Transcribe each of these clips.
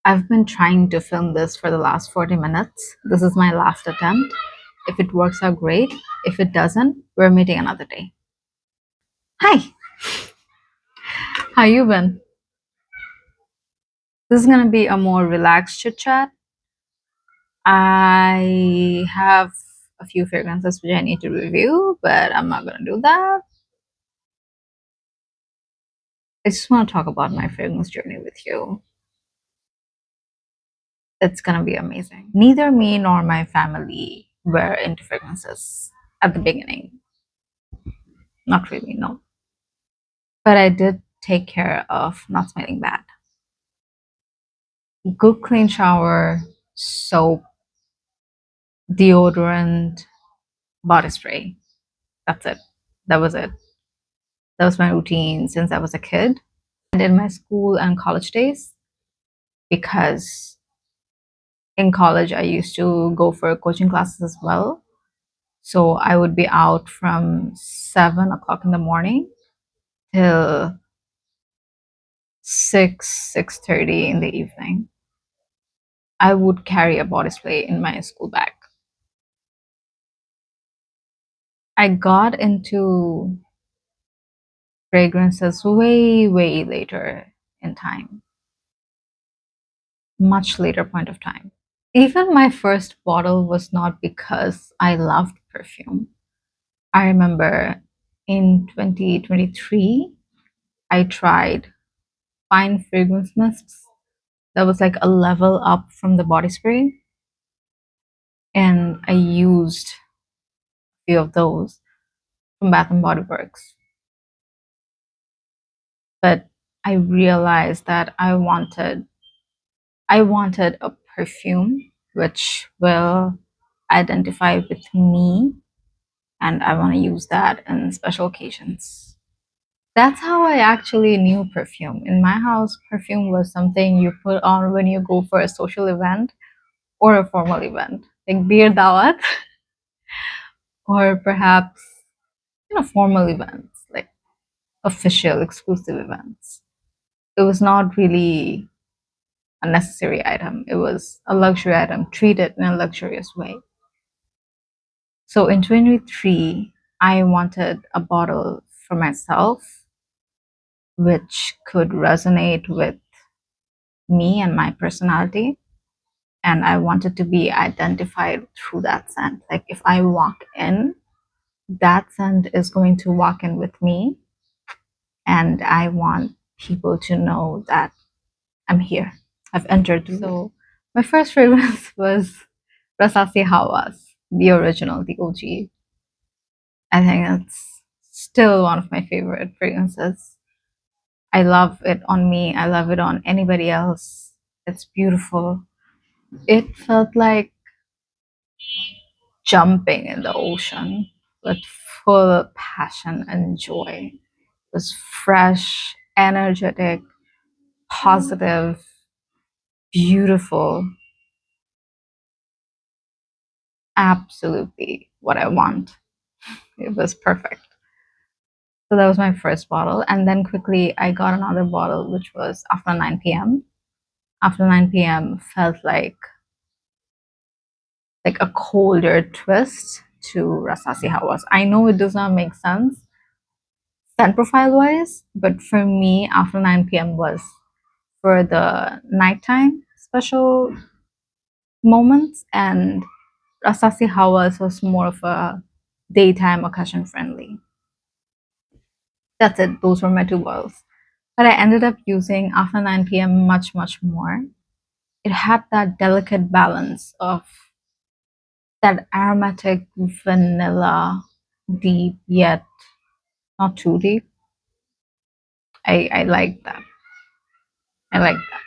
I've been trying to film this for the last 40 minutes. This is my last attempt. If it works out, great. If it doesn't, we're meeting another day. Hi, how you been? This is gonna be a more relaxed chit chat. I have a few fragrances which I need to review, but I'm not gonna do that. I just want to talk about my fragrance journey with you. It's gonna be amazing. Neither me nor my family were into fragrances at the beginning. Not really, no. But I did take care of not smelling bad. Good clean shower, soap, deodorant, body spray. That's it. That was it. That was my routine since I was a kid. And in my school and college days, because in college I used to go for coaching classes as well. So I would be out from 7 o'clock in the morning till 6:30 in the evening. I would carry a body spray in my school bag. I got into fragrances way later in time, much later point of time. Even my first bottle was not because I loved perfume. I remember in 2023 I tried fine fragrance mists that was like a level up from the body spray, and I used a few of those from Bath and Body Works. But I realized that I wanted a perfume which will identify with me, and I want to use that in special occasions. That's how I actually knew perfume. In my house, perfume was something you put on when you go for a social event or a formal event, like beer dawat, or perhaps formal events, like official exclusive events. It was not really a necessary item. It was a luxury item, treated in a luxurious way. So in 2023, I wanted a bottle for myself which could resonate with me and my personality. And I wanted to be identified through that scent. Like if I walk in, that scent is going to walk in with me. And I want people to know that I'm here. I've entered. So my first fragrance was Rasasi Hawas, the original, the OG. I think it's still one of my favorite fragrances. I love it on me. I love it on anybody else. It's beautiful. It felt like jumping in the ocean with full passion and joy. It was fresh, energetic, positive, beautiful. Absolutely what I want. It was perfect. So that was my first bottle. And then quickly I got another bottle, which was After 9 p.m. After 9 p.m. felt like a colder twist to Rasasi Hawas. I know it does not make sense scent profile wise, but for me, After 9 p.m. was for the nighttime special moments, and Rasasi Hawas was more of a daytime occasion friendly. That's it. Those were my two bottles. But I ended up using After 9 p.m. much more. It had that delicate balance of that aromatic vanilla, deep yet not too deep. I like that. I like that.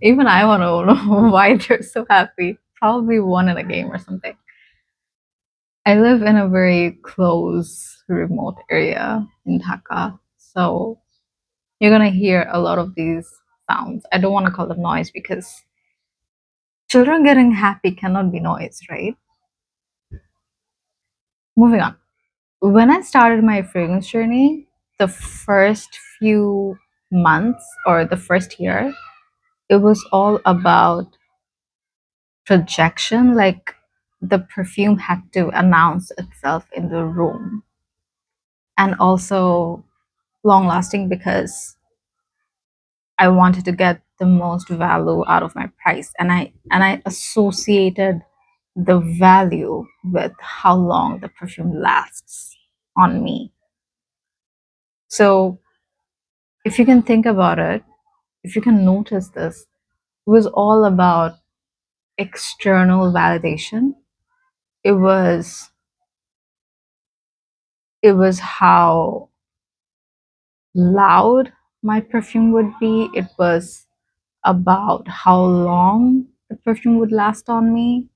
Even I want to know why they're so happy. Probably won in a game or something. I live in a very close, remote area in Dhaka, so you're gonna hear a lot of these sounds. I don't want to call them noise because children getting happy cannot be noise, right? Moving on. When I started my fragrance journey, the first few months or the first year, it was all about projection. Like the perfume had to announce itself in the room, and also long lasting because I wanted to get the most value out of my price, and I associated the value with how long the perfume lasts on me. So if you can think about it, if you can notice this, it was all about external validation. It was how loud my perfume would be. It was about how long the perfume would last on me.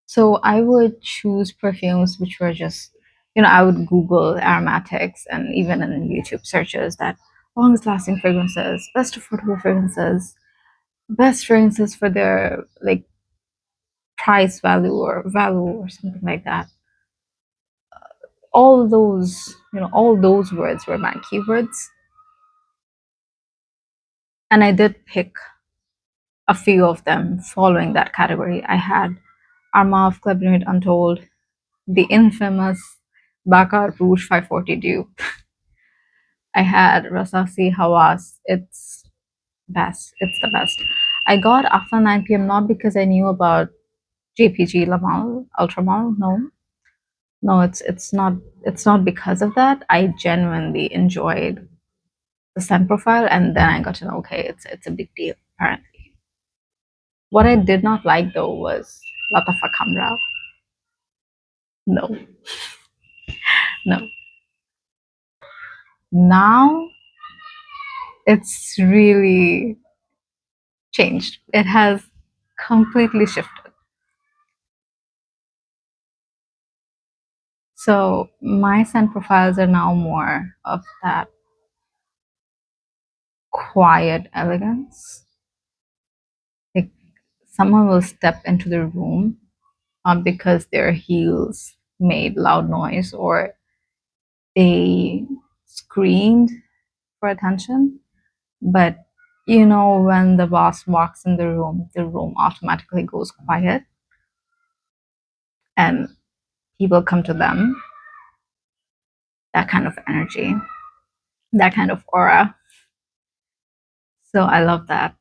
So I would choose perfumes which were just, I would Google aromatics and even in YouTube searches that longest lasting fragrances, best affordable fragrances, best fragrances for their like price value or something like that. All those words were my keywords. And I did pick a few of them following that category. I had Armaf, Club Nuit Untold, the infamous Baccarat Rouge 540 dupe. I had Rasasi Hawas. It's best. It's the best. I got after 9 p.m. not because I knew about JPG Lamal, Ultramal. No, no, it's not. It's not because of that. I genuinely enjoyed the scent profile, and then I got to know, okay, it's a big deal apparently. What I did not like though was Latafa Kamra. No, no. Now it's really changed. It has completely shifted. So my scent profiles are now more of that quiet elegance. Like someone will step into the room because their heels made loud noise or they screamed for attention. But when the boss walks in the room automatically goes quiet and people come to them. That kind of energy, that kind of aura. So I love that.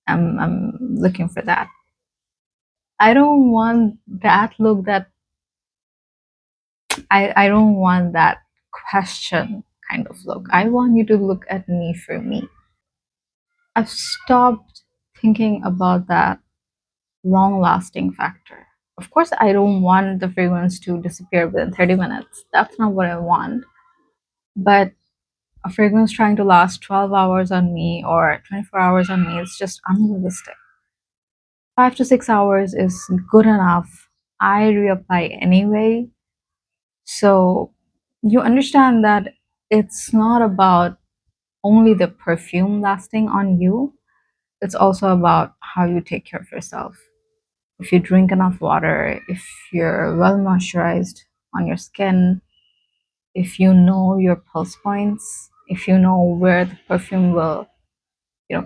I'm looking for that. I don't want that look that I don't want that question kind of look. I want you to look at me for me. I've stopped thinking about that long lasting factor. Of course, I don't want the fragrance to disappear within 30 minutes. That's not what I want. But a fragrance trying to last 12 hours on me or 24 hours on me is just unrealistic. 5 to 6 hours is good enough. I reapply anyway. So you understand that it's not about only the perfume lasting on you, it's also about how you take care of yourself. If you drink enough water, if you're well moisturized on your skin, if you know your pulse points, if you know where the perfume will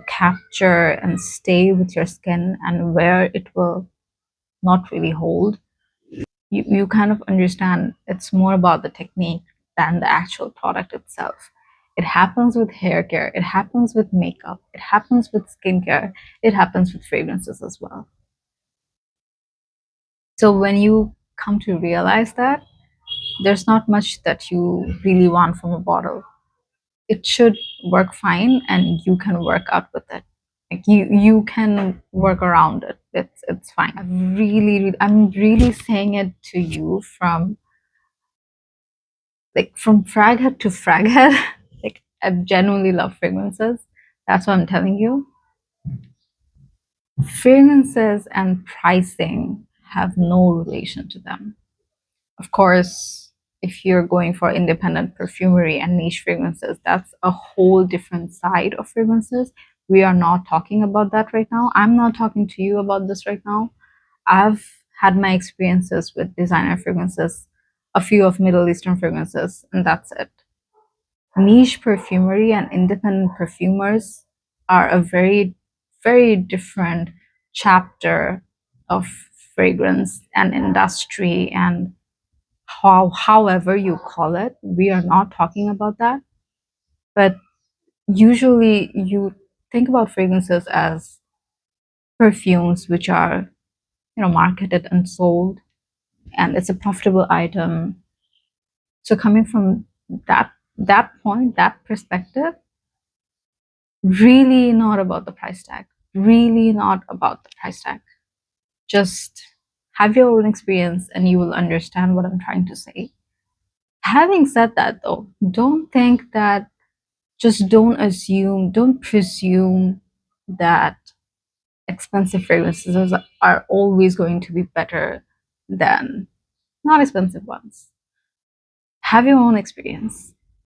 capture and stay with your skin and where it will not really hold, you kind of understand it's more about the technique than the actual product itself. It happens with hair care, it happens with makeup, it happens with skincare, it happens with fragrances as well. So when you come to realize that there's not much that you really want from a bottle, it should work fine and you can work out with it. Like you can work around it. It's fine. I'm really saying it to you from frag head to frag head. Like I genuinely love fragrances. That's what I'm telling you. Fragrances and pricing have no relation to them. Of course, if you're going for independent perfumery and niche fragrances, that's a whole different side of fragrances. We are not talking about that right now. I'm not talking to you about this right now. I've had my experiences with designer fragrances, a few of Middle Eastern fragrances, and that's it. niche perfumery and independent perfumers are a very, very different chapter of fragrance and industry, and however you call it. We are not talking about that. But usually you think about fragrances as perfumes which are, marketed and sold, and it's a profitable item. So coming from that point, that perspective, really not about the price tag. Really not about the price tag. Just have your own experience and you will understand what I'm trying to say. Having said that though, don't think that, just don't assume, don't presume that expensive fragrances are always going to be better than not expensive ones. Have your own experience.